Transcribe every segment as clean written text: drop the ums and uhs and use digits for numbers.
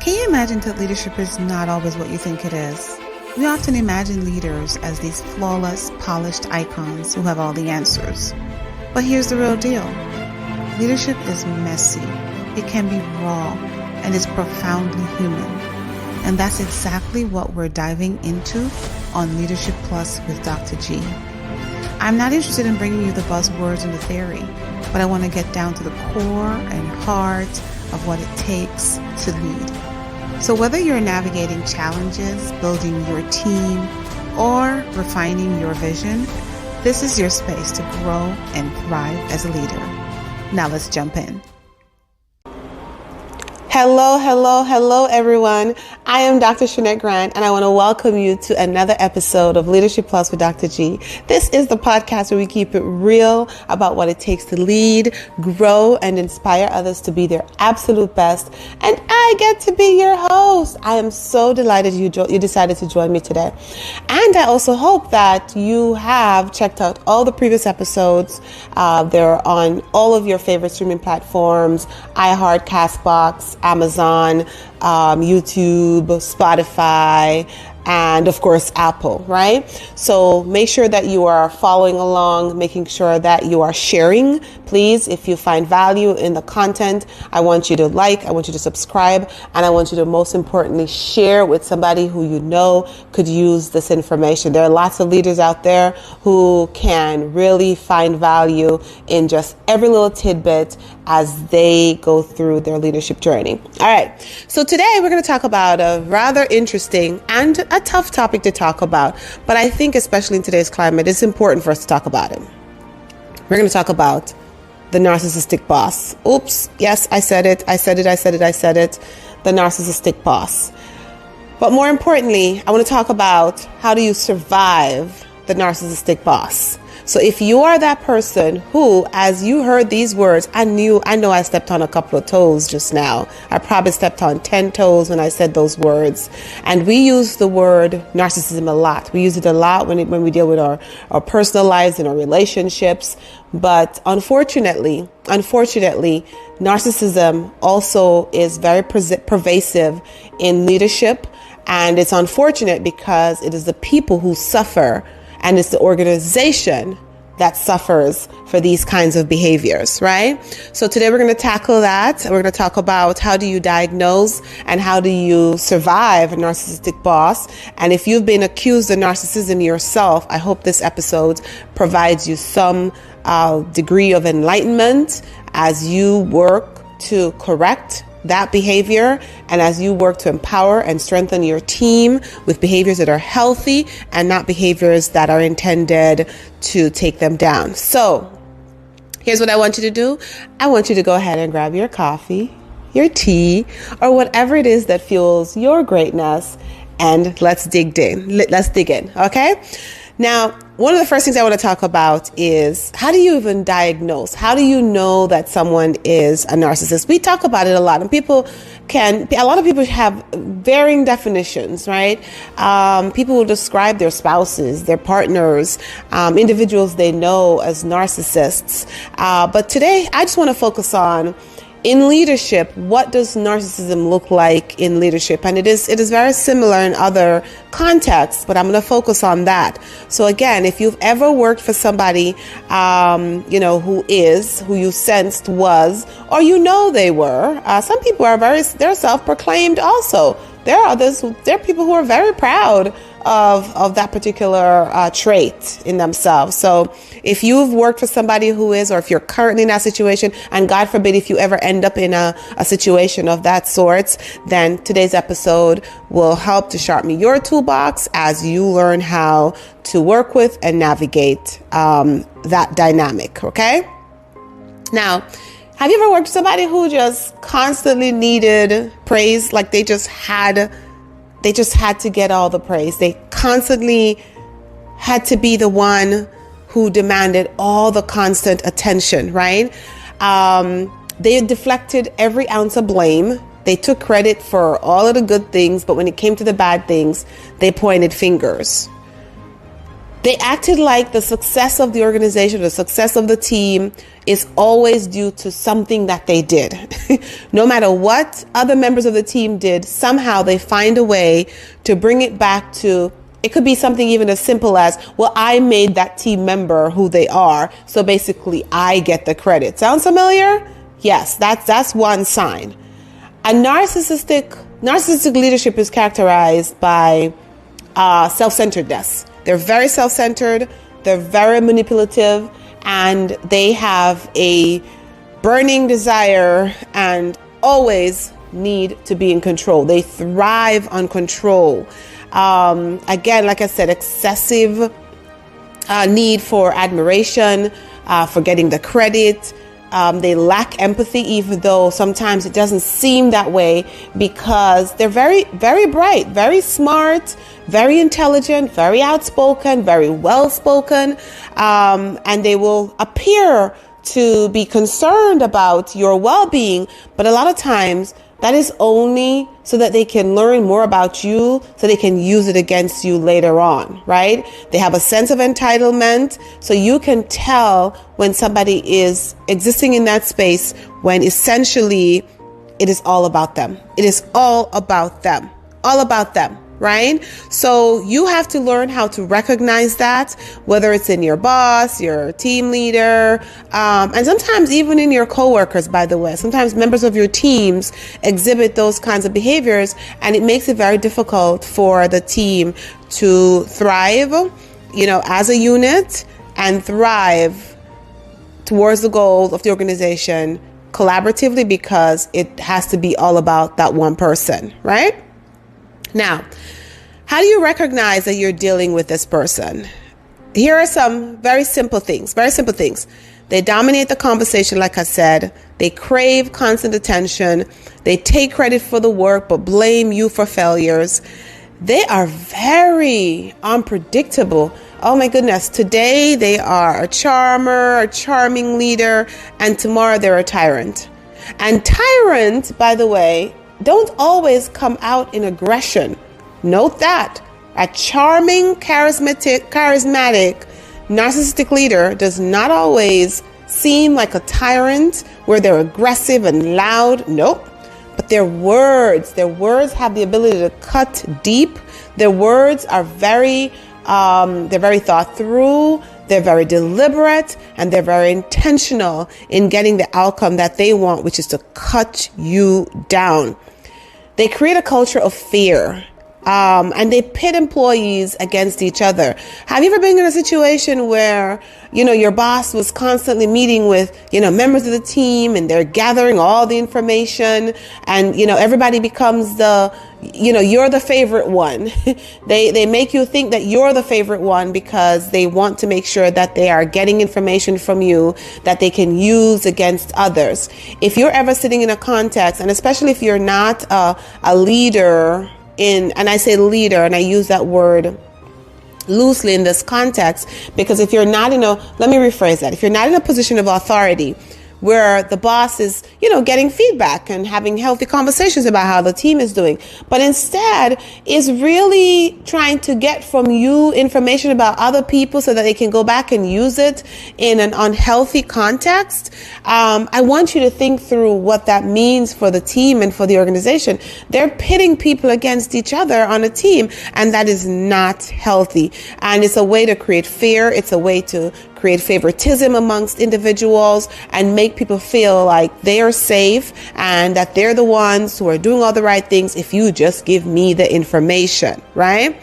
Can you imagine that leadership is not always what you think it is? We often imagine leaders as these flawless, polished icons who have all the answers. But here's the real deal. Leadership is messy. It can be raw and is profoundly human. And that's exactly what we're diving into on Leadership Plus with Dr. G. I'm not interested in bringing you the buzzwords and the theory, but I want to get down to the core and heart of what it takes to lead. So whether you're navigating challenges, building your team, or refining your vision, this is your space to grow and thrive as a leader. Now let's jump in. Hello, everyone. I am Dr. Shernette Grant, and I want to welcome you to another episode of Leadership Plus with Dr. G. This is the podcast where we keep it real about what it takes to lead, grow, and inspire others to be their absolute best. And I get to be your host. I am so delighted you decided to join me today. And I also hope that you have checked out all the previous episodes. They're on all of your favorite streaming platforms, iHeart, CastBox, Amazon, YouTube, Spotify, and of course, Apple, right? So make sure that you are following along, making sure that you are sharing. Please, if you find value in the content, I want you to like, I want you to subscribe, and I want you to most importantly share with somebody who you know could use this information. There are lots of leaders out there who can really find value in just every little tidbit as they go through their leadership journey. All right. So today we're going to talk about a rather interesting and a tough topic to talk about, but I think especially in today's climate, it's important for us to talk about it. We're going to talk about the narcissistic boss. Oops. Yes, I said it. The narcissistic boss. But more importantly, I want to talk about how do you survive the narcissistic boss. So if you are that person who, as you heard these words, I know I stepped on a couple of toes just now. I probably stepped on 10 toes when I said those words. And we use the word narcissism a lot. We use it a lot when we deal with our personal lives and our relationships. But unfortunately, narcissism also is very pervasive in leadership. And it's unfortunate because it is the people who suffer, and it's the organization that suffers for these kinds of behaviors, right? So today we're going to tackle that. We're going to talk about how do you diagnose and how do you survive a narcissistic boss. And if you've been accused of narcissism yourself, I hope this episode provides you some degree of enlightenment as you work to correct that behavior, and as you work to empower and strengthen your team with behaviors that are healthy and not behaviors that are intended to take them down. So here's what I want you to do. I want you to go ahead and grab your coffee, your tea, or whatever it is that fuels your greatness, and let's dig in. Okay? Now, one of the first things I want to talk about is how do you even diagnose? How do you know that someone is a narcissist? We talk about it a lot, and a lot of people have varying definitions, right? People will describe their spouses, their partners, individuals they know as narcissists. But today, I just want to focus on in leadership, what does narcissism look like in leadership? And it is very similar in other contexts, but I'm going to focus on that. So again, if you've ever worked for somebody, who you sensed was, or they were, some people they're self-proclaimed also. There are people who are very proud of that particular trait in themselves. So if you've worked for somebody who is, or if you're currently in that situation, and God forbid if you ever end up in a situation of that sort, then today's episode will help to sharpen your toolbox as you learn how to work with and navigate that dynamic. Okay? Now, have you ever worked with somebody who just constantly needed praise? Like they just had to get all the praise. They constantly had to be the one who demanded all the constant attention, right? They deflected every ounce of blame. They took credit for all of the good things, but when it came to the bad things, they pointed fingers. They acted like the success of the organization, the success of the team is always due to something that they did. No matter what other members of the team did, somehow they find a way to bring it back to, it could be something even as simple as, well, I made that team member who they are, so basically I get the credit. Sounds familiar? Yes, that's one sign. A narcissistic leadership is characterized by self-centeredness. They're very self-centered, they're very manipulative, and they have a burning desire and always need to be in control. They thrive on control. Again, like I said, excessive need for admiration, for getting the credit. They lack empathy, even though sometimes it doesn't seem that way, because they're very, very bright, very smart, very intelligent, very outspoken, very well-spoken, and they will appear to be concerned about your well-being, but a lot of times that is only so that they can learn more about you, so they can use it against you later on, right? They have a sense of entitlement, so you can tell when somebody is existing in that space when essentially it is all about them. It is all about them, right? So you have to learn how to recognize that, whether it's in your boss, your team leader, and sometimes even in your coworkers, by the way. Sometimes members of your teams exhibit those kinds of behaviors, and it makes it very difficult for the team to thrive, as a unit, and thrive towards the goals of the organization collaboratively, because it has to be all about that one person, right? Now, how do you recognize that you're dealing with this person? Here are some very simple things. They dominate the conversation, like I said. They crave constant attention. They take credit for the work, but blame you for failures. They are very unpredictable. Oh my goodness. Today they are a charmer, a charming leader, and tomorrow they're a tyrant. And tyrant, by the way, don't always come out in aggression. Note that. A charming, charismatic, narcissistic leader does not always seem like a tyrant where they're aggressive and loud. Nope. But their words have the ability to cut deep. Their words are they're very thought through. They're very deliberate, and they're very intentional in getting the outcome that they want, which is to cut you down. They create a culture of fear, and they pit employees against each other. Have you ever been in a situation where, your boss was constantly meeting with, members of the team, and they're gathering all the information, and, everybody becomes you're the favorite one. They make you think that you're the favorite one because they want to make sure that they are getting information from you that they can use against others. If you're ever sitting in a context, and especially if you're not a leader and I say leader, and I use that word loosely in this context, because if you're not let me rephrase that. If you're not in a position of authority where the boss is, getting feedback and having healthy conversations about how the team is doing, but instead is really trying to get from you information about other people so that they can go back and use it in an unhealthy context. I want you to think through what that means for the team and for the organization. They're pitting people against each other on a team, and that is not healthy. And it's a way to create fear. It's a way to create favoritism amongst individuals and make people feel like they are safe and that they're the ones who are doing all the right things if you just give me the information, right?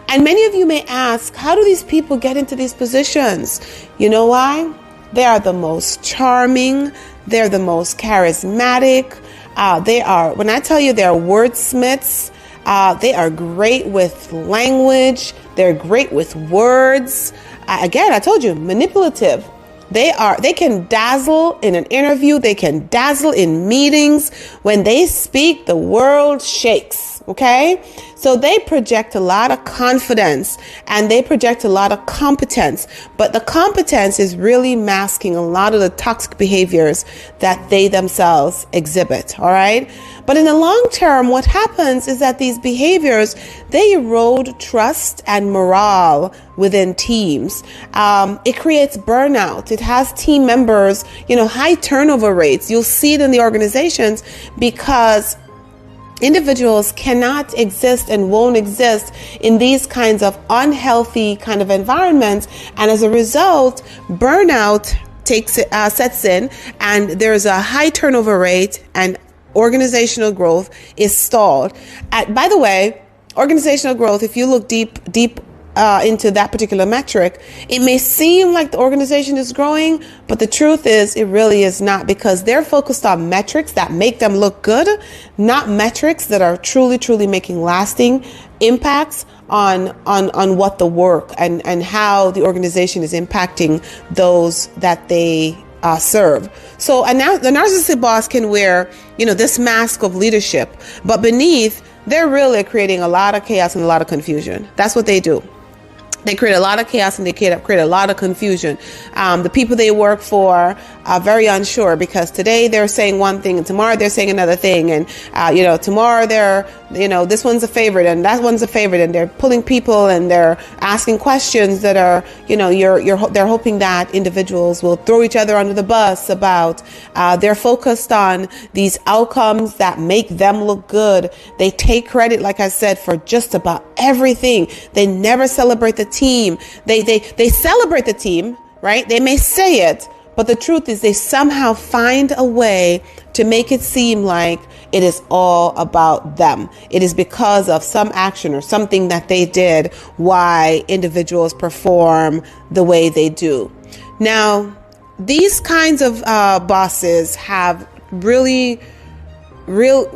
And many of you may ask, how do these people get into these positions? You know why? They are the most charming. They're the most charismatic. When I tell you they're wordsmiths, they are great with language. They're great with words. Again, I told you, manipulative. They can dazzle in an interview. They can dazzle in meetings. When they speak, the world shakes. Okay. So they project a lot of confidence and they project a lot of competence, but the competence is really masking a lot of the toxic behaviors that they themselves exhibit. All right. But in the long term, what happens is that these behaviors, they erode trust and morale within teams. It creates burnout. It has team members, high turnover rates. You'll see it in the organizations because individuals cannot exist and won't exist in these kinds of unhealthy kind of environments. And as a result, burnout sets in, and there's a high turnover rate and organizational growth is stalled. By the way, organizational growth, if you look deep into that particular metric, it may seem like the organization is growing, but the truth is it really is not, because they're focused on metrics that make them look good, not metrics that are truly making lasting impacts on what the work and how the organization is impacting those that they serve. So now the narcissistic boss can wear, this mask of leadership, but beneath, they're really creating a lot of chaos and a lot of confusion. That's what they do. They create a lot of chaos and they create a lot of confusion. The people they work for are very unsure, because today they're saying one thing and tomorrow they're saying another thing. And, tomorrow they're, this one's a favorite and that one's a favorite, and they're pulling people and they're asking questions that are, they're hoping that individuals will throw each other under the bus about, they're focused on these outcomes that make them look good. They take credit, like I said, for just about everything. They never celebrate the team. They celebrate the team, right? They may say it, but the truth is they somehow find a way to make it seem like it is all about them. It is because of some action or something that they did why individuals perform the way they do. Now, these kinds of bosses have real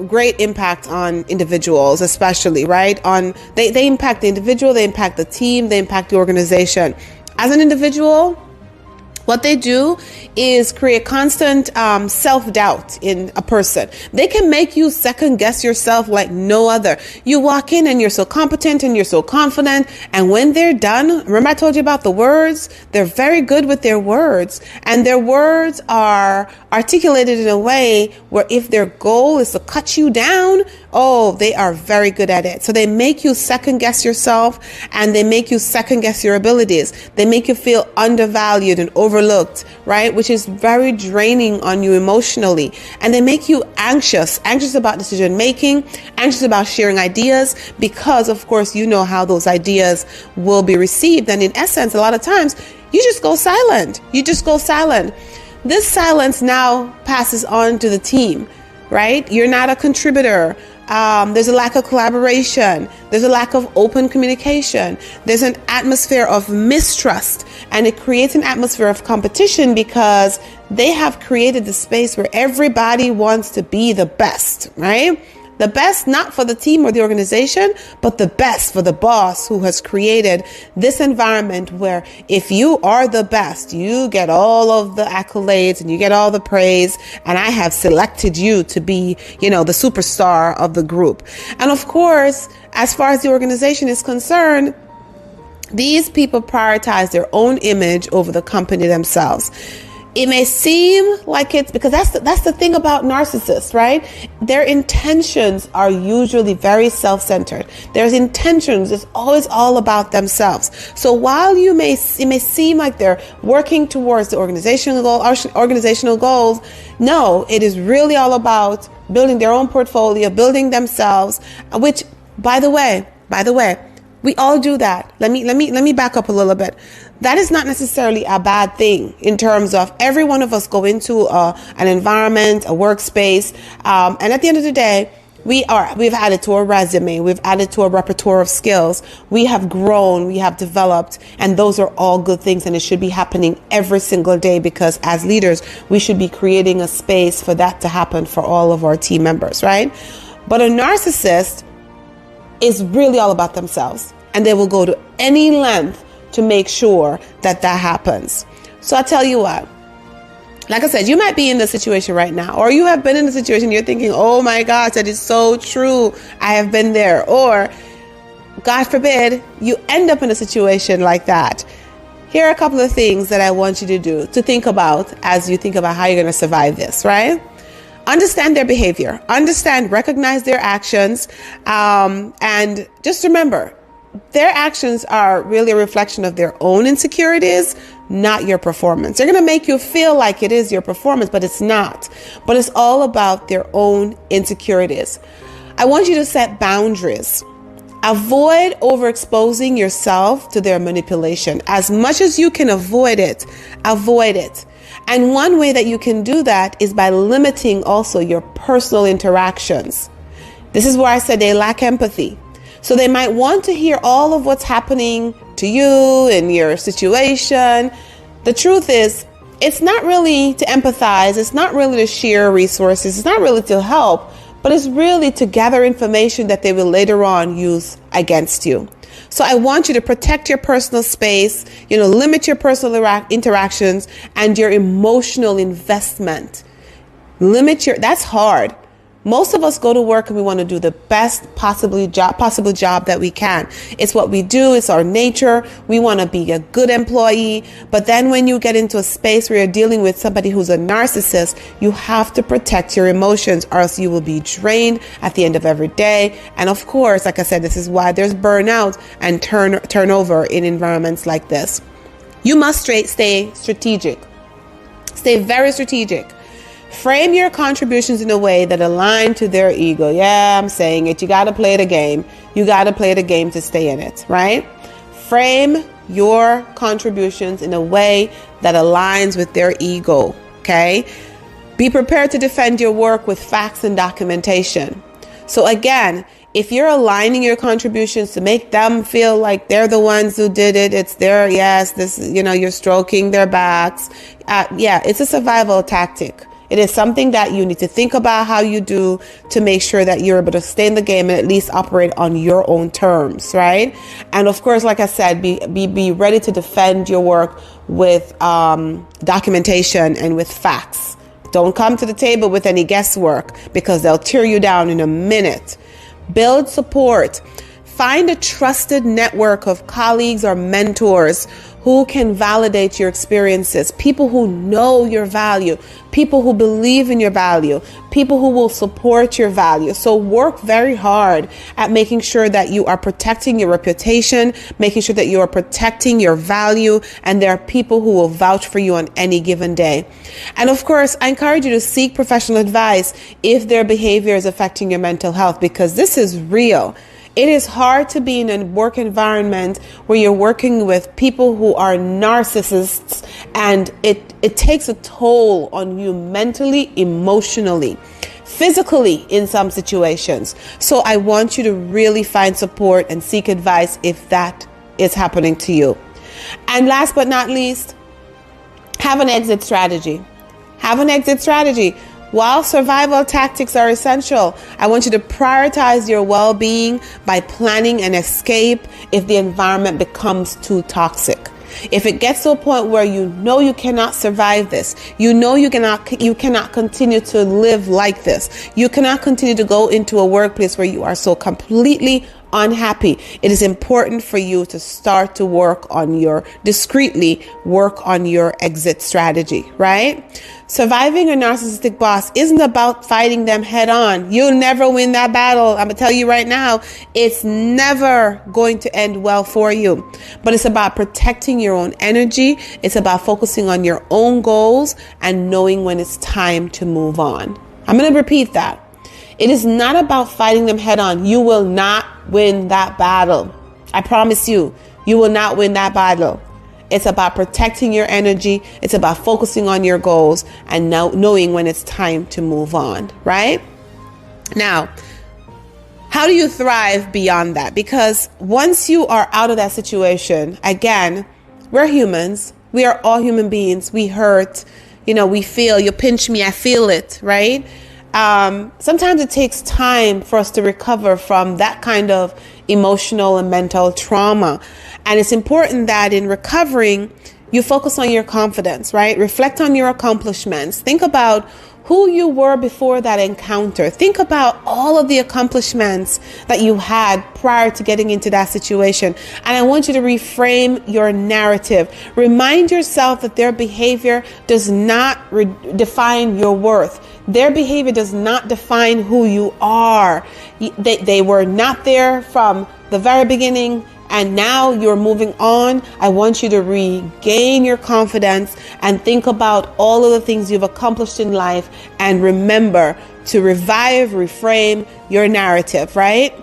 great impact on individuals, especially, right? They impact the individual, they impact the team, they impact the organization. As an individual, what they do is create constant self-doubt in a person. They can make you second guess yourself like no other. You walk in and you're so competent and you're so confident. And when they're done, remember I told you about the words? They're very good with their words. And their words are articulated in a way where if their goal is to cut you down, they are very good at it. So they make you second guess yourself, and they make you second guess your abilities. They make you feel undervalued and overlooked, right? Which is very draining on you emotionally. And they make you anxious about decision making, anxious about sharing ideas, because of course, how those ideas will be received. And in essence, a lot of times you just go silent. This silence now passes on to the team, right? You're not a contributor. There's a lack of collaboration. There's a lack of open communication. There's an atmosphere of mistrust, and it creates an atmosphere of competition because they have created the space where everybody wants to be the best, right? The best, not for the team or the organization, but the best for the boss who has created this environment where if you are the best, you get all of the accolades and you get all the praise. And I have selected you to be, the superstar of the group. And of course, as far as the organization is concerned, these people prioritize their own image over the company themselves. It may seem like it's because that's the thing about narcissists, right? Their intentions are usually very self-centered. Their intentions is always all about themselves. So while it may seem like they're working towards the organizational goals, no, it is really all about building their own portfolio, building themselves, which, by the way, we all do that. Let me back up a little bit. That is not necessarily a bad thing in terms of every one of us go into an environment, a workspace. And at the end of the day, we've added to our resume. We've added to a repertoire of skills. We have grown, we have developed, and those are all good things. And it should be happening every single day, because as leaders, we should be creating a space for that to happen for all of our team members, right? But a narcissist is really all about themselves, and they will go to any length to make sure that happens. So I tell you what, Like I said, you might be in the situation right now, or you have been in the situation. You're thinking, oh my gosh, that is so true. I have been there. Or God forbid, you end up in a situation like that. Here are a couple of things that I want you to think about as you think about how you're going to survive this, right? Understand their behavior, recognize their actions, and just remember, their actions are really a reflection of their own insecurities, not your performance. They're going to make you feel like it is your performance, but it's not. But it's all about their own insecurities. I want you to set boundaries. Avoid overexposing yourself to their manipulation. As much as you can avoid it, avoid it. And one way that you can do that is by limiting also your personal interactions. This is where I said they lack empathy. So they might want to hear all of what's happening to you and your situation. The truth is, it's not really to empathize. It's not really to share resources. It's not really to help, but it's really to gather information that they will later on use against you. So I want you to protect your personal space, limit your personal interactions and your emotional investment. That's hard. Most of us go to work and we want to do the best possible job that we can. It's what we do. It's our nature. We want to be a good employee. But then when you get into a space where you're dealing with somebody who's a narcissist, you have to protect your emotions or else you will be drained at the end of every day. And of course, like I said, this is why there's burnout and turnover in environments like this. You must stay strategic. Stay very strategic. Frame your contributions in a way that align to their ego. Yeah, I'm saying it. You got to play the game. You got to play the game to stay in it, right? Frame your contributions in a way that aligns with their ego, okay? Be prepared to defend your work with facts and documentation. So again, if you're aligning your contributions to make them feel like they're the ones who did it, it's their, you're stroking their backs. It's a survival tactic. It is something that you need to think about how you do to make sure that you're able to stay in the game and at least operate on your own terms, right? And of course, like I said, be ready to defend your work with documentation and with facts. Don't come to the table with any guesswork because they'll tear you down in a minute. Build support. Find a trusted network of colleagues or mentors who can validate your experiences, people who know your value, people who believe in your value, people who will support your value. So work very hard at making sure that you are protecting your reputation, making sure that you are protecting your value, and there are people who will vouch for you on any given day. And of course, I encourage you to seek professional advice if their behavior is affecting your mental health, because this is real. It is hard to be in a work environment where you're working with people who are narcissists, and it takes a toll on you mentally, emotionally, physically in some situations. So I want you to really find support and seek advice if that is happening to you. And last but not least, have an exit strategy. Have an exit strategy. While survival tactics are essential, I want you to prioritize your well-being by planning an escape if the environment becomes too toxic. If it gets to a point where you know you cannot survive this, you know you cannot continue to live like this, you cannot continue to go into a workplace where you are so completely unhappy, it is important for you to start to discreetly work on your exit strategy, right? Surviving a narcissistic boss isn't about fighting them head on. You'll never win that battle. I'm going to tell you right now, it's never going to end well for you. But it's about protecting your own energy. It's about focusing on your own goals and knowing when it's time to move on. I'm going to repeat that. It is not about fighting them head on. You will not win that battle. I promise you, you will not win that battle. It's about protecting your energy. It's about focusing on your goals and knowing when it's time to move on, right? Now, how do you thrive beyond that? Because once you are out of that situation, again, we're humans. We are all human beings. We hurt, we feel, you pinch me, I feel it, right? Sometimes it takes time for us to recover from that kind of emotional and mental trauma. And it's important that in recovering, you focus on your confidence, right? Reflect on your accomplishments. Think about who you were before that encounter. Think about all of the accomplishments that you had prior to getting into that situation. And I want you to reframe your narrative. Remind yourself that their behavior does not define your worth. Their behavior does not define who you are. They were not there from the very beginning, and now you're moving on. I want you to regain your confidence and think about all of the things you've accomplished in life, and remember to reframe your narrative, right?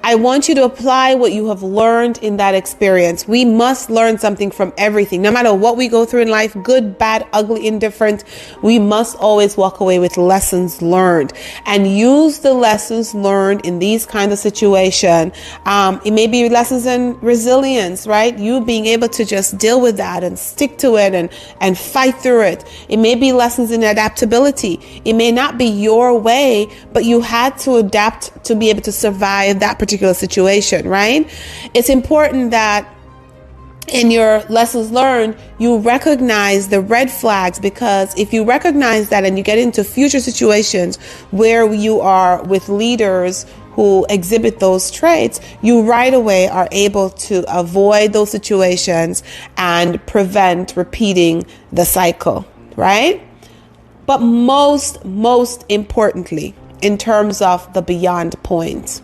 I want you to apply what you have learned in that experience. We must learn something from everything. No matter what we go through in life, good, bad, ugly, indifferent, we must always walk away with lessons learned, and use the lessons learned in these kinds of situations. It may be lessons in resilience, right? You being able to just deal with that and stick to it and fight through it. It may be lessons in adaptability. It may not be your way, but you had to adapt to be able to survive that particular situation, right? It's important that in your lessons learned, you recognize the red flags, because if you recognize that and you get into future situations where you are with leaders who exhibit those traits, you right away are able to avoid those situations and prevent repeating the cycle, right? But most importantly, in terms of the beyond point,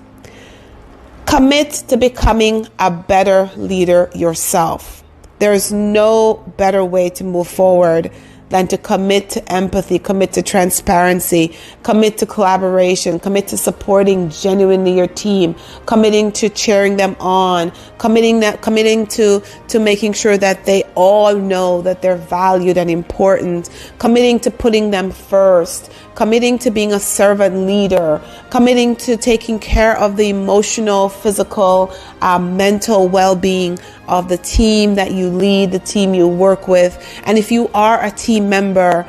commit to becoming a better leader yourself. There is no better way to move forward than to commit to empathy, commit to transparency, commit to collaboration, commit to supporting genuinely your team, committing to cheering them on, committing to making sure that they all know that they're valued and important, committing to putting them first, committing to being a servant leader, committing to taking care of the emotional, physical, mental well-being of the team that you lead, the team you work with. And if you are a team member,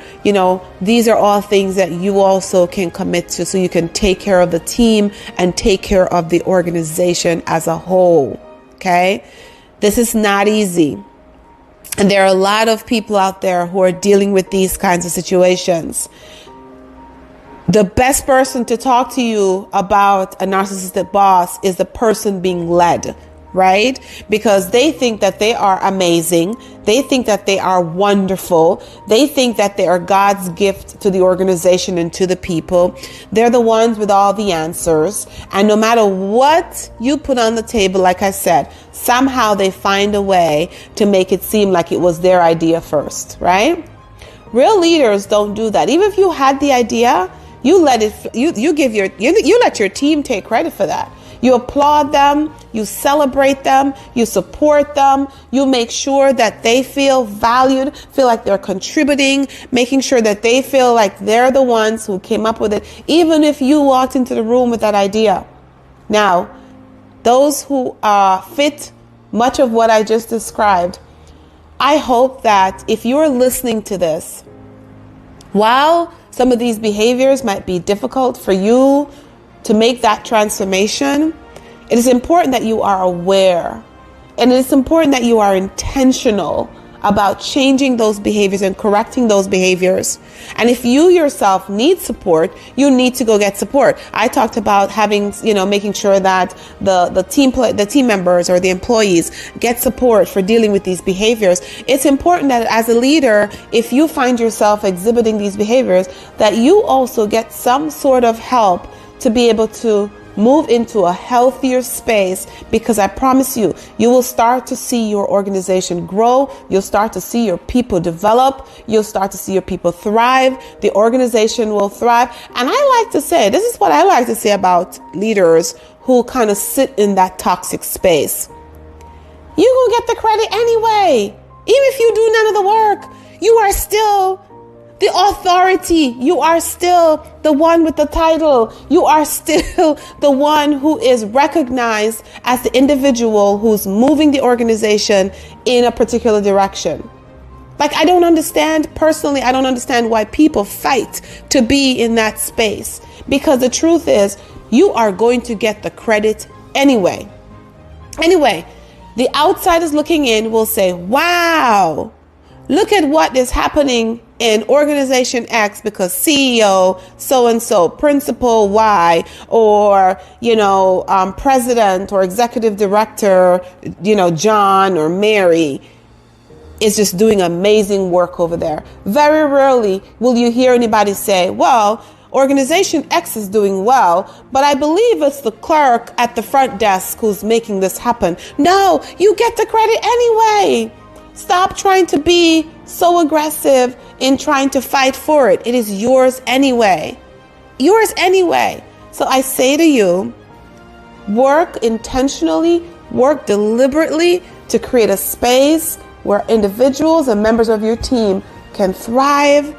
these are all things that you also can commit to, so you can take care of the team and take care of the organization as a whole. Okay? This is not easy. And there are a lot of people out there who are dealing with these kinds of situations. The best person to talk to you about a narcissistic boss is the person being led, right? Because they think that they are amazing. They think that they are wonderful. They think that they are God's gift to the organization and to the people. They're the ones with all the answers. And no matter what you put on the table, like I said, somehow they find a way to make it seem like it was their idea first, right? Real leaders don't do that. Even if you had the idea, you let your team take credit for that. You applaud them, you celebrate them, you support them, you make sure that they feel valued, feel like they're contributing, making sure that they feel like they're the ones who came up with it, even if you walked into the room with that idea. Now, those who fit much of what I just described, I hope that if you're listening to this, while some of these behaviors might be difficult for you to make that transformation, it is important that you are aware, and it is important that you are intentional about changing those behaviors and correcting those behaviors. And if you yourself need support, you need to go get support. I talked about having, making sure that the team members or the employees get support for dealing with these behaviors. It's important that as a leader, if you find yourself exhibiting these behaviors, that you also get some sort of help to be able to move into a healthier space, because I promise you, you will start to see your organization grow. You'll start to see your people develop. You'll start to see your people thrive. The organization will thrive. And I like to say, this is what I like to say about leaders who kind of sit in that toxic space. You will get the credit anyway. Even if you do none of the work, you are still the authority. You are still the one with the title. You are still the one who is recognized as the individual who's moving the organization in a particular direction. Like, I don't understand why people fight to be in that space, because the truth is, you are going to get the credit anyway. Anyway, the outsiders looking in will say, wow, look at what is happening in organization X because CEO so-and-so, principal Y, or, president or executive director, John or Mary is just doing amazing work over there. Very rarely will you hear anybody say, well, organization X is doing well, but I believe it's the clerk at the front desk who's making this happen. No, you get the credit anyway. Stop trying to be so aggressive in trying to fight for it. It is yours anyway. Yours anyway. So I say to you, work intentionally, work deliberately to create a space where individuals and members of your team can thrive,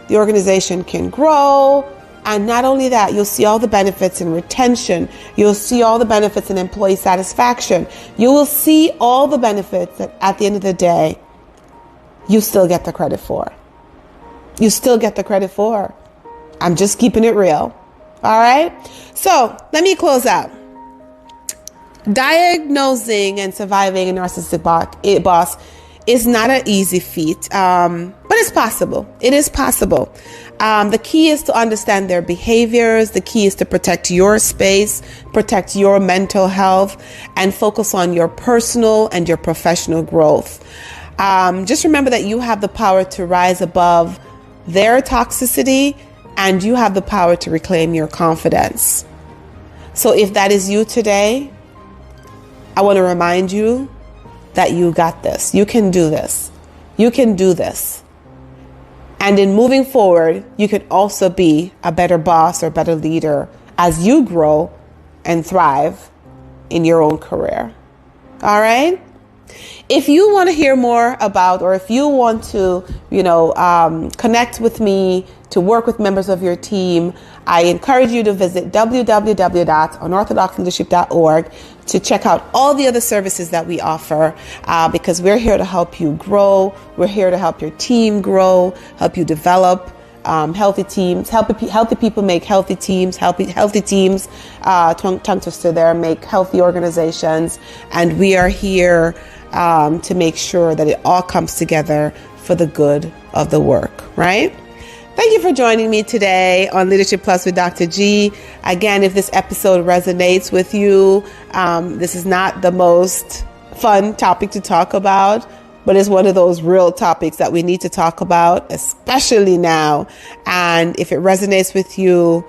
the organization can grow, and not only that, you'll see all the benefits in retention, you'll see all the benefits in employee satisfaction, you will see all the benefits that at the end of the day, you still get the credit for. You still get the credit for. I'm just keeping it real. All right? So let me close out. Diagnosing and surviving a narcissistic boss is not an easy feat, but it's possible. It is possible. The key is to understand their behaviors. The key is to protect your space, protect your mental health, and focus on your personal and your professional growth. Just remember that you have the power to rise above their toxicity, and you have the power to reclaim your confidence. So if that is you today, I want to remind you that you got this. You can do this. You can do this. And in moving forward, you can also be a better boss or better leader as you grow and thrive in your own career. All right? If you want to hear more about, or if you want to, connect with me to work with members of your team, I encourage you to visit www.unorthodoxleadership.org to check out all the other services that we offer, because we're here to help you grow. We're here to help your team grow, help you develop healthy teams, healthy people make healthy teams, healthy teams, tongue twister there, make healthy organizations. And we are here to make sure that it all comes together for the good of the work, right? Thank you for joining me today on Leadership Plus with Dr. G. Again, if this episode resonates with you, this is not the most fun topic to talk about, but it's one of those real topics that we need to talk about, especially now. And if it resonates with you,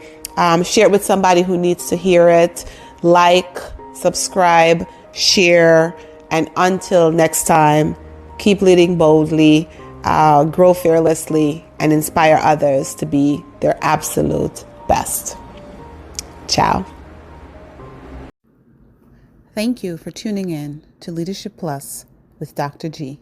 share it with somebody who needs to hear it. Like, subscribe, share, and until next time, keep leading boldly, grow fearlessly, and inspire others to be their absolute best. Ciao. Thank you for tuning in to Leadership Plus with Dr. G.